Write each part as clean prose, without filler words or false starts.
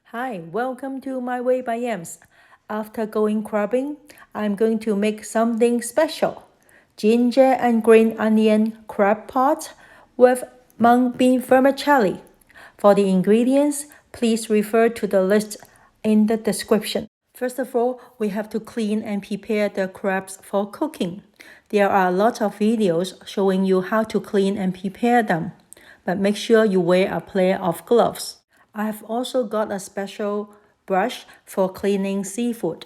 Hi, welcome to My Way by Yams. After going crabbing, I'm going to make something special. Ginger and green onion crab pot with mung bean vermicelli. For the ingredients, please refer to the list in the description. First of all, we have to clean and prepare the crabs for cooking. There are a lot of videos showing you how to clean and prepare them, but make sure you wear a pair of gloves. I have also got a special brush for cleaning seafood,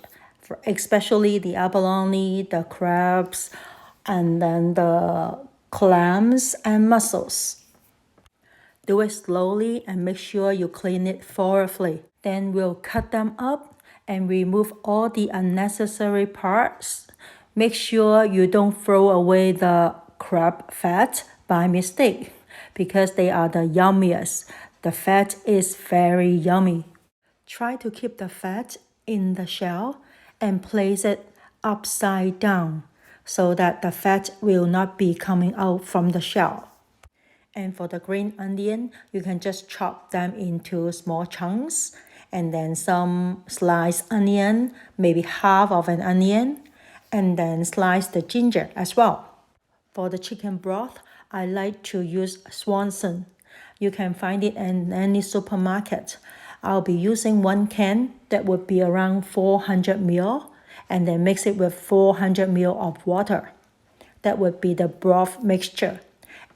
especially the abalone, the crabs, and then the clams and mussels. Do it slowly and make sure you clean it thoroughly. Then we'll cut them up and remove all the unnecessary parts. Make sure you don't throw away the crab fat by mistake because they are the yummiest. The fat is very yummy. Try to keep the fat in the shell and place it upside down so that the fat will not be coming out from the shell. And for the green onion, you can just chop them into small chunks and then some sliced onion, maybe half of an onion, and then slice the ginger as well. For the chicken broth, I like to use Swanson. You can find it in any supermarket. I'll be using 1 can that would be around 400 ml and then mix it with 400 ml of water. That would be the broth mixture.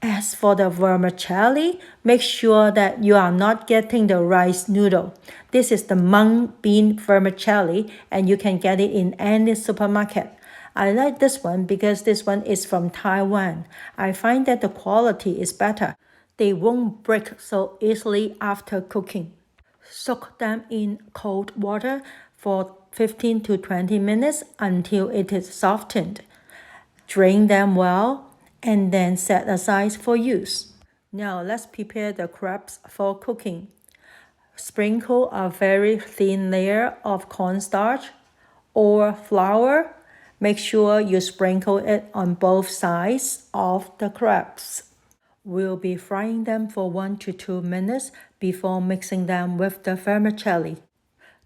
As for the vermicelli, make sure that you are not getting the rice noodle. This is the mung bean vermicelli and you can get it in any supermarket. I like this one because this one is from Taiwan. I find that the quality is better. They won't break so easily after cooking. Soak them in cold water for 15 to 20 minutes until it is softened. Drain them well and then set aside for use. Now let's prepare the crabs for cooking. Sprinkle a very thin layer of cornstarch or flour. Make sure you sprinkle it on both sides of the crabs. We'll be frying them for 1 to 2 minutes before mixing them with the vermicelli.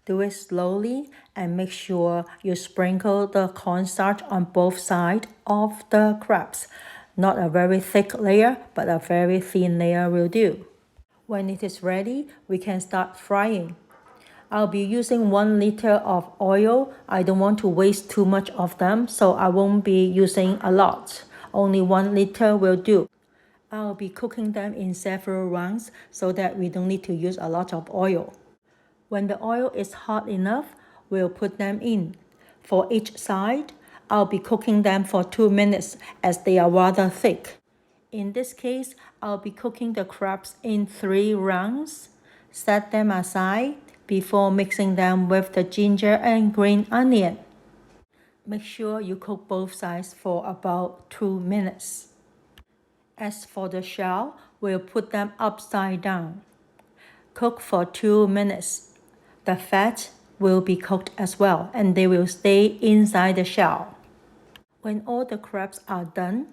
Do it slowly and make sure you sprinkle the cornstarch on both sides of the crabs. Not a very thick layer, but a very thin layer will do. When it is ready, we can start frying. I'll be using 1 liter of oil. I don't want to waste too much of them, so I won't be using a lot. Only 1 liter will do. I'll be cooking them in several rounds so that we don't need to use a lot of oil. When the oil is hot enough, we'll put them in. For each side, I'll be cooking them for 2 minutes as they are rather thick. In this case, I'll be cooking the crabs in 3 rounds. Set them aside before mixing them with the ginger and green onion. Make sure you cook both sides for about 2 minutes. As for the shell, we'll put them upside down. Cook for 2 minutes. The fat will be cooked as well and they will stay inside the shell. When all the crabs are done,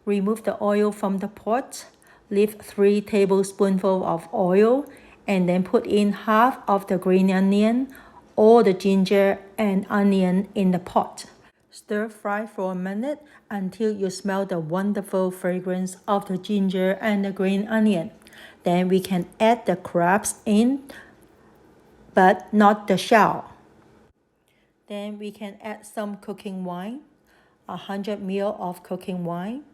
remove the oil from the pot, leave 3 tablespoonful of oil, and then put in half of the green onion or the ginger and onion in the pot. Stir fry for a minute until you smell the wonderful fragrance of the ginger and the green onion. Then we can add the crabs in, but not the shell. Then we can add some cooking wine, 100 ml of cooking wine.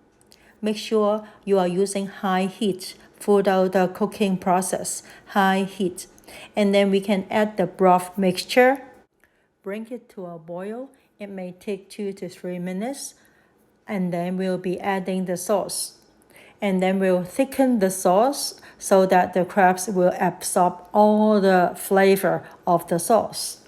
Make sure you are using high heat throughout the cooking process, high heat. And then we can add the broth mixture. Bring it to a boil. It may take 2 to 3 minutes. And then we'll be adding the sauce. And then we'll thicken the sauce so that the crabs will absorb all the flavor of the sauce.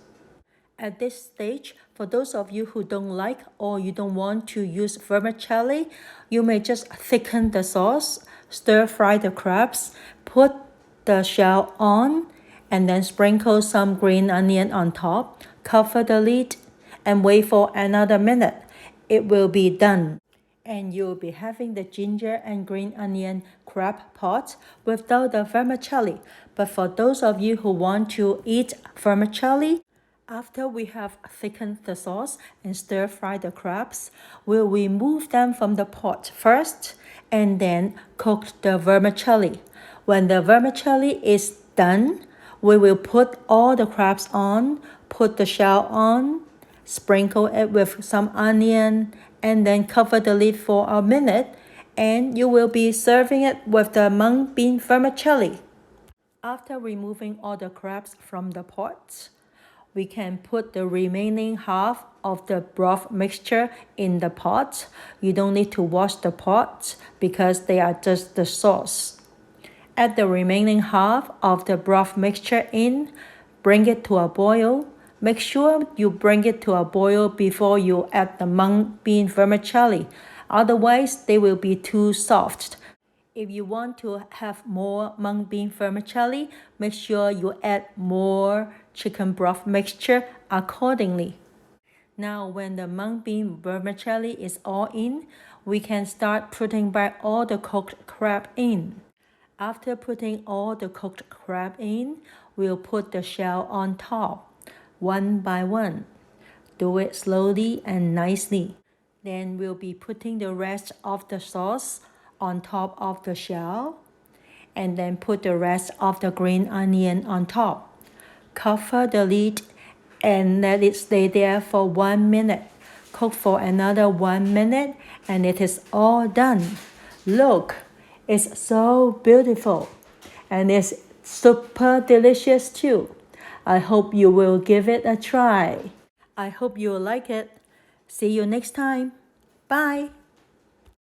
At this stage, for those of you who don't like or you don't want to use vermicelli, you may just thicken the sauce, stir fry the crabs, put the shell on, and then sprinkle some green onion on top, cover the lid, and wait for another minute. It will be done. And you'll be having the ginger and green onion crab pot without the vermicelli. But for those of you who want to eat vermicelli, after we have thickened the sauce and stir fry the crabs, we'll remove them from the pot first and then cook the vermicelli. When the vermicelli is done, we will put all the crabs on, put the shell on, sprinkle it with some onion, and then cover the lid for a minute, and you will be serving it with the mung bean vermicelli. After removing all the crabs from the pot, we can put the remaining half of the broth mixture in the pot. You don't need to wash the pot because they are just the sauce. Add the remaining half of the broth mixture in, bring it to a boil. Make sure you bring it to a boil before you add the mung bean vermicelli. Otherwise, they will be too soft. If you want to have more mung bean vermicelli, make sure you add more chicken broth mixture accordingly. Now, when the mung bean vermicelli is all in, we can start putting back all the cooked crab in. After putting all the cooked crab in, we'll put the shell on top, one by one. Do it slowly and nicely. Then we'll be putting the rest of the sauce on top of the shell, and then put the rest of the green onion on top. Cover the lid and let it stay there for 1 minute. Cook for another 1 minute and it is all done. Look, it's so beautiful and it's super delicious too. I hope you will give it a try. I hope you will like it. See you next time. Bye.